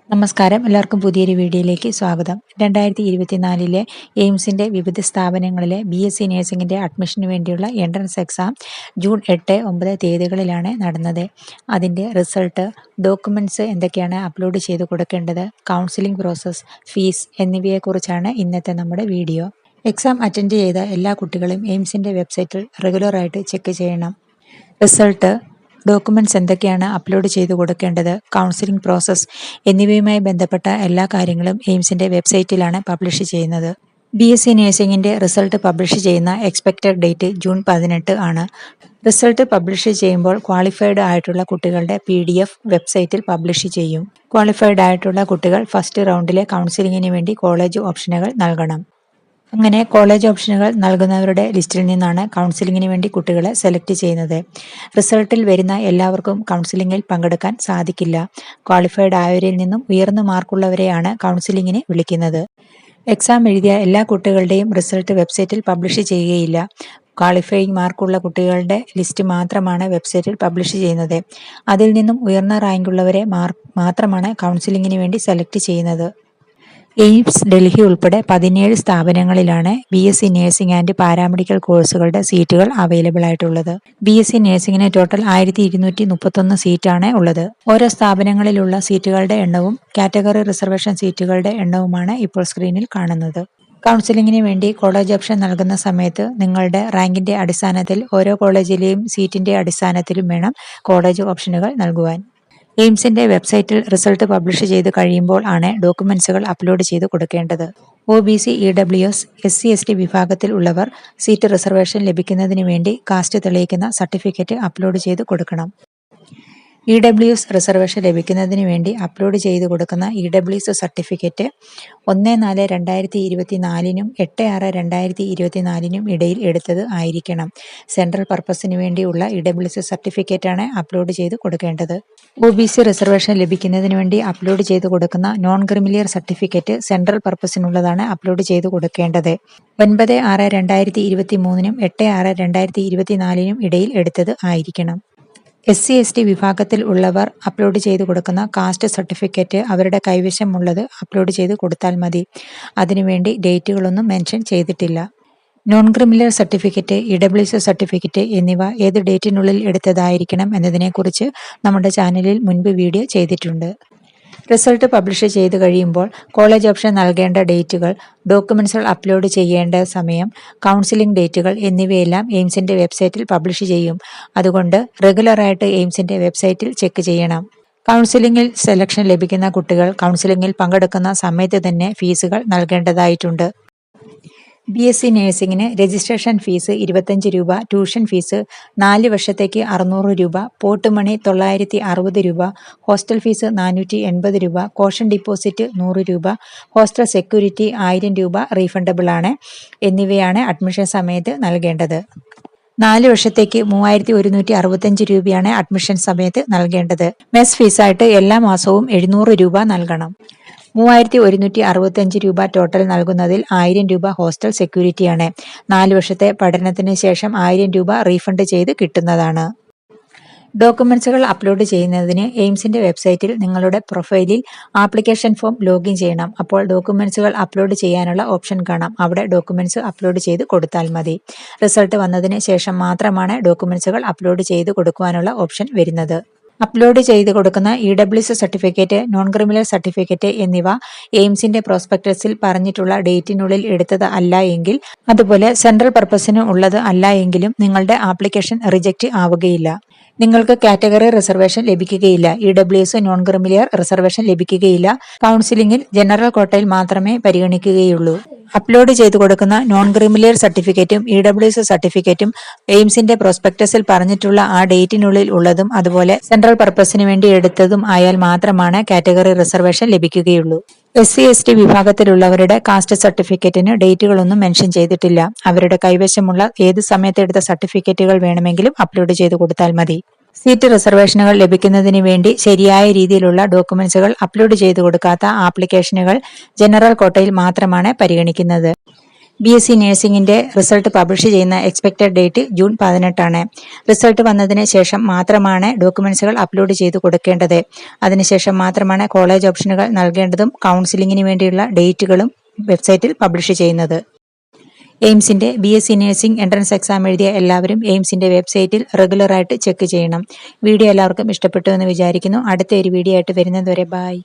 നമസ്കാരം, എല്ലാവർക്കും പുതിയൊരു വീഡിയോയിലേക്ക് സ്വാഗതം. 2024 എയിംസിന്റെ വിവിധ സ്ഥാപനങ്ങളിലെ BSc നഴ്സിംഗിന്റെ അഡ്മിഷന് വേണ്ടിയുള്ള എൻട്രൻസ് എക്സാം ജൂൺ 8, 9 തീയതികളിലാണ് നടന്നത്. അതിന്റെ റിസൾട്ട്, ഡോക്യുമെന്റ്സ് എന്തൊക്കെയാണ് അപ്ലോഡ് ചെയ്ത് കൊടുക്കേണ്ടത്, കൗൺസിലിംഗ് പ്രോസസ്, ഫീസ് എന്നിവയെക്കുറിച്ചാണ് ഇന്നത്തെ നമ്മുടെ വീഡിയോ. എക്സാം അറ്റൻഡ് ചെയ്ത എല്ലാ കുട്ടികളും എയിംസിന്റെ വെബ്സൈറ്റിൽ റെഗുലറായിട്ട് ചെക്ക് ചെയ്യണം. റിസൾട്ട്, ഡോക്യുമെന്റ്സ് എന്തൊക്കെയാണ് അപ്ലോഡ് ചെയ്ത് കൊടുക്കേണ്ടത്, കൗൺസിലിംഗ് പ്രോസസ് എന്നിവയുമായി ബന്ധപ്പെട്ട എല്ലാ കാര്യങ്ങളും എയിംസിന്റെ വെബ്സൈറ്റിലാണ് പബ്ലിഷ് ചെയ്യുന്നത്. BSc നഴ്സിംഗിന്റെ റിസൾട്ട് പബ്ലിഷ് ചെയ്യുന്ന എക്സ്പെക്റ്റഡ് ഡേറ്റ് ജൂൺ 18 ആണ്. റിസൾട്ട് പബ്ലിഷ് ചെയ്യുമ്പോൾ ക്വാളിഫൈഡ് ആയിട്ടുള്ള കുട്ടികളുടെ PDF വെബ്സൈറ്റിൽ പബ്ലിഷ് ചെയ്യും. ക്വാളിഫൈഡ് ആയിട്ടുള്ള കുട്ടികൾ ഫസ്റ്റ് റൗണ്ടിലെ കൗൺസിലിംഗിന് വേണ്ടി കോളേജ് ഓപ്ഷനുകൾ നൽകണം. അങ്ങനെ കോളേജ് ഓപ്ഷനുകൾ നൽകുന്നവരുടെ ലിസ്റ്റിൽ നിന്നാണ് കൗൺസിലിംഗിന് വേണ്ടി കുട്ടികളെ സെലക്ട് ചെയ്യുന്നത്. റിസൾട്ടിൽ വരുന്ന എല്ലാവർക്കും കൗൺസിലിംഗിൽ പങ്കെടുക്കാൻ സാധിക്കില്ല. ക്വാളിഫൈഡ് ആയവരിൽ നിന്നും ഉയർന്ന മാർക്കുള്ളവരെയാണ് കൗൺസിലിംഗിന് വിളിക്കുന്നത്. എക്സാം എഴുതിയ എല്ലാ കുട്ടികളുടെയും റിസൾട്ട് വെബ്സൈറ്റിൽ പബ്ലിഷ് ചെയ്യുകയില്ല. ക്വാളിഫയിങ് മാർക്കുള്ള കുട്ടികളുടെ ലിസ്റ്റ് മാത്രമാണ് വെബ്സൈറ്റിൽ പബ്ലിഷ് ചെയ്യുന്നത്. അതിൽ നിന്നും ഉയർന്ന റാങ്കുള്ളവരെ മാത്രമാണ് കൗൺസിലിംഗിന് വേണ്ടി സെലക്ട് ചെയ്യുന്നത്. എയിംസ് ഡൽഹി ഉൾപ്പെടെ 17 സ്ഥാപനങ്ങളിലാണ് BSc നഴ്സിംഗ് ആൻഡ് പാരാമെഡിക്കൽ കോഴ്സുകളുടെ സീറ്റുകൾ അവൈലബിൾ ആയിട്ടുള്ളത്. BSc നഴ്സിംഗിന് ടോട്ടൽ 1231 സീറ്റാണ് ഉള്ളത്. ഓരോ സ്ഥാപനങ്ങളിലുള്ള സീറ്റുകളുടെ എണ്ണവും കാറ്റഗറി റിസർവേഷൻ സീറ്റുകളുടെ എണ്ണവുമാണ് ഇപ്പോൾ സ്ക്രീനിൽ കാണുന്നത്. കൗൺസിലിംഗിന് വേണ്ടി കോളേജ് ഓപ്ഷൻ നൽകുന്ന സമയത്ത് നിങ്ങളുടെ റാങ്കിന്റെ അടിസ്ഥാനത്തിൽ ഓരോ കോളേജിലെയും സീറ്റിന്റെ അടിസ്ഥാനത്തിലും വേണം കോളേജ് ഓപ്ഷനുകൾ നൽകുവാൻ. എയിംസിന്റെ വെബ്സൈറ്റിൽ റിസൾട്ട് പബ്ലിഷ് ചെയ്ത് കഴിയുമ്പോൾ ആണ് ഡോക്യുമെന്റ്സുകൾ അപ്ലോഡ് ചെയ്ത് കൊടുക്കേണ്ടത്. OBC, EWS, SC/ST വിഭാഗത്തിൽ ഉള്ളവർ സീറ്റ് റിസർവേഷൻ ലഭിക്കുന്നതിന് വേണ്ടി കാസ്റ്റ് തെളിയിക്കുന്ന സർട്ടിഫിക്കറ്റ് അപ്ലോഡ് ചെയ്ത് കൊടുക്കണം. EWS റിസർവേഷൻ ലഭിക്കുന്നതിന് വേണ്ടി അപ്ലോഡ് ചെയ്ത് കൊടുക്കുന്ന EWS സർട്ടിഫിക്കറ്റ് 1/4/2024 8/6/2024 ഇടയിൽ എടുത്തത് ആയിരിക്കണം. സെൻട്രൽ പർപ്പസിന് വേണ്ടിയുള്ള EWS സർട്ടിഫിക്കറ്റാണ് അപ്ലോഡ് ചെയ്ത് കൊടുക്കേണ്ടത്. OBC റിസർവേഷൻ ലഭിക്കുന്നതിന് വേണ്ടി അപ്ലോഡ് ചെയ്ത് കൊടുക്കുന്ന നോൺ ക്രിമിലിയർ സർട്ടിഫിക്കറ്റ് സെൻട്രൽ പർപ്പസിനുള്ളതാണ് അപ്ലോഡ് ചെയ്ത് കൊടുക്കേണ്ടത്. 9/6/2023 8/6/2024 ഇടയിൽ എടുത്തത് ആയിരിക്കണം. SC/ST വിഭാഗത്തിൽ ഉള്ളവർ അപ്ലോഡ് ചെയ്ത് കൊടുക്കുന്ന കാസ്റ്റ് സർട്ടിഫിക്കറ്റ് അവരുടെ കൈവശമുള്ളത് അപ്ലോഡ് ചെയ്ത് കൊടുത്താൽ മതി. അതിനുവേണ്ടി ഡേറ്റുകളൊന്നും മെൻഷൻ ചെയ്തിട്ടില്ല. Non criminal certificate, EWS certificate എന്നിവ ഏത് ഡേറ്റിനുള്ളിൽ എടുത്തതായിരിക്കണം എന്നതിനെക്കുറിച്ച് നമ്മുടെ ചാനലിൽ മുൻപ് വീഡിയോ ചെയ്തിട്ടുണ്ട്. റിസൾട്ട് പബ്ലിഷ് ചെയ്ത് കഴിയുമ്പോൾ കോളേജ് ഓപ്ഷൻ നൽകേണ്ട ഡേറ്റുകൾ, ഡോക്യുമെന്റ്സുകൾ അപ്ലോഡ് ചെയ്യേണ്ട സമയം, കൗൺസിലിംഗ് ഡേറ്റുകൾ എന്നിവയെല്ലാം എയിംസിന്റെ വെബ്സൈറ്റിൽ പബ്ലിഷ് ചെയ്യും. അതുകൊണ്ട് റെഗുലറായിട്ട് എയിംസിന്റെ വെബ്സൈറ്റിൽ ചെക്ക് ചെയ്യണം. കൗൺസിലിംഗിൽ സെലക്ഷൻ ലഭിക്കുന്ന കുട്ടികൾ കൗൺസിലിംഗിൽ പങ്കെടുക്കുന്ന സമയത്ത് തന്നെ ഫീസുകൾ നൽകേണ്ടതായിട്ടുണ്ട്. BSc നഴ്സിംഗിന് രജിസ്ട്രേഷൻ ഫീസ് 25 രൂപ, ട്യൂഷൻ ഫീസ് 4 വർഷത്തേക്ക് 600 രൂപ, പോട്ട് മണി 960 രൂപ, ഹോസ്റ്റൽ ഫീസ് 480 രൂപ, കോഷൻ ഡിപ്പോസിറ്റ് 100 രൂപ, ഹോസ്റ്റൽ സെക്യൂരിറ്റി 1000 രൂപ റീഫണ്ടബിൾ ആണ് എന്നിവയാണ് അഡ്മിഷൻ സമയത്ത് നൽകേണ്ടത്. 4 വർഷത്തേക്ക് 3165 രൂപയാണ് അഡ്മിഷൻ സമയത്ത് നൽകേണ്ടത്. മെസ് ഫീസായിട്ട് എല്ലാ മാസവും 700 രൂപ നൽകണം. 3165 രൂപ ടോട്ടൽ നൽകുന്നതിൽ 1000 രൂപ ഹോസ്റ്റൽ സെക്യൂരിറ്റിയാണ്. 4 വർഷത്തെ പഠനത്തിന് ശേഷം 1000 രൂപ റീഫണ്ട് ചെയ്ത് കിട്ടുന്നതാണ്. ഡോക്യുമെന്റ്സുകൾ അപ്ലോഡ് ചെയ്യുന്നതിന് എയിംസിന്റെ വെബ്സൈറ്റിൽ നിങ്ങളുടെ പ്രൊഫൈലിൽ ആപ്ലിക്കേഷൻ ഫോം ലോഗിൻ ചെയ്യണം. അപ്പോൾ ഡോക്യുമെന്റ്സുകൾ അപ്ലോഡ് ചെയ്യാനുള്ള ഓപ്ഷൻ കാണാം. അവിടെ ഡോക്യുമെന്റ്സ് അപ്ലോഡ് ചെയ്ത് കൊടുത്താൽ മതി. റിസൾട്ട് വന്നതിന് ശേഷം മാത്രമാണ് ഡോക്യുമെന്റ്സുകൾ അപ്ലോഡ് ചെയ്ത് കൊടുക്കുവാനുള്ള ഓപ്ഷൻ വരുന്നത്. അപ്ലോഡ് ചെയ്ത് കൊടുക്കുന്ന EWS certificate, non criminal certificate എന്നിവ എയിംസിന്റെ പ്രോസ്പെക്ടസിൽ പറഞ്ഞിട്ടുള്ള ഡേറ്റിനുള്ളിൽ എടുത്തത് അല്ല എങ്കിൽ, അതുപോലെ സെൻട്രൽ പർപ്പസിന് ഉള്ളത് അല്ല എങ്കിലും നിങ്ങളുടെ ആപ്ലിക്കേഷൻ റിജക്റ്റ് ആവുകയില്ല. നിങ്ങൾക്ക് കാറ്റഗറി റിസർവേഷൻ ലഭിക്കുകയില്ല. EWS നോൺ ക്രിമിലിയർ റിസർവേഷൻ ലഭിക്കുകയില്ല. കൗൺസിലിംഗിൽ ജനറൽ കോട്ടയിൽ മാത്രമേ പരിഗണിക്കുകയുള്ളൂ. അപ്ലോഡ് ചെയ്ത് കൊടുക്കുന്ന നോൺ ക്രിമിലിയർ സർട്ടിഫിക്കറ്റും EWS സർട്ടിഫിക്കറ്റും എയിംസിന്റെ പ്രോസ്പെക്ടസിൽ പറഞ്ഞിട്ടുള്ള ആ ഡേറ്റിനുള്ളിൽ ഉള്ളതും അതുപോലെ സെൻട്രൽ പർപ്പസിന് വേണ്ടി എടുത്തതും ആയാൽ മാത്രമാണ് കാറ്റഗറി റിസർവേഷൻ ലഭിക്കുകയുള്ളൂ. SC/ST വിഭാഗത്തിലുള്ളവരുടെ കാസ്റ്റ് സർട്ടിഫിക്കറ്റിന് ഡേറ്റുകളൊന്നും മെൻഷൻ ചെയ്തിട്ടില്ല. അവരുടെ കൈവശമുള്ള ഏത് സമയത്തെടുത്ത സർട്ടിഫിക്കറ്റുകൾ വേണമെങ്കിലും അപ്ലോഡ് ചെയ്ത് കൊടുത്താൽ മതി. സീറ്റ് റിസർവേഷനുകൾ ലഭിക്കുന്നതിന് വേണ്ടി ശരിയായ രീതിയിലുള്ള ഡോക്യുമെന്റ്സുകൾ അപ്ലോഡ് ചെയ്ത് കൊടുക്കാത്ത ആപ്ലിക്കേഷനുകൾ ജനറൽ കോട്ടയിൽ മാത്രമാണ് പരിഗണിക്കുന്നത്. BSc നഴ്സിംഗിന്റെ റിസൾട്ട് പബ്ലിഷ് ചെയ്യുന്ന എക്സ്പെക്റ്റഡ് ഡേറ്റ് ജൂൺ 18 റിസൾട്ട് വന്നതിന് ശേഷം മാത്രമാണ് ഡോക്യുമെന്റ്സുകൾ അപ്ലോഡ് ചെയ്ത് കൊടുക്കേണ്ടത്. അതിനുശേഷം മാത്രമാണ് കോളേജ് ഓപ്ഷനുകൾ നൽകേണ്ടതും കൗൺസിലിംഗിന് വേണ്ടിയുള്ള ഡേറ്റുകളും വെബ്സൈറ്റിൽ പബ്ലിഷ് ചെയ്യുന്നത്. എയിംസിന്റെ BSc നഴ്സിംഗ് എൻട്രൻസ് എക്സാം എഴുതിയ എല്ലാവരും എയിംസിന്റെ വെബ്സൈറ്റിൽ റെഗുലറായിട്ട് ചെക്ക് ചെയ്യണം. വീഡിയോ എല്ലാവർക്കും ഇഷ്ടപ്പെട്ടു എന്ന് വിചാരിക്കുന്നു. അടുത്ത ഒരു വീഡിയോ ആയിട്ട് വരുന്നത് വരെ ബൈ.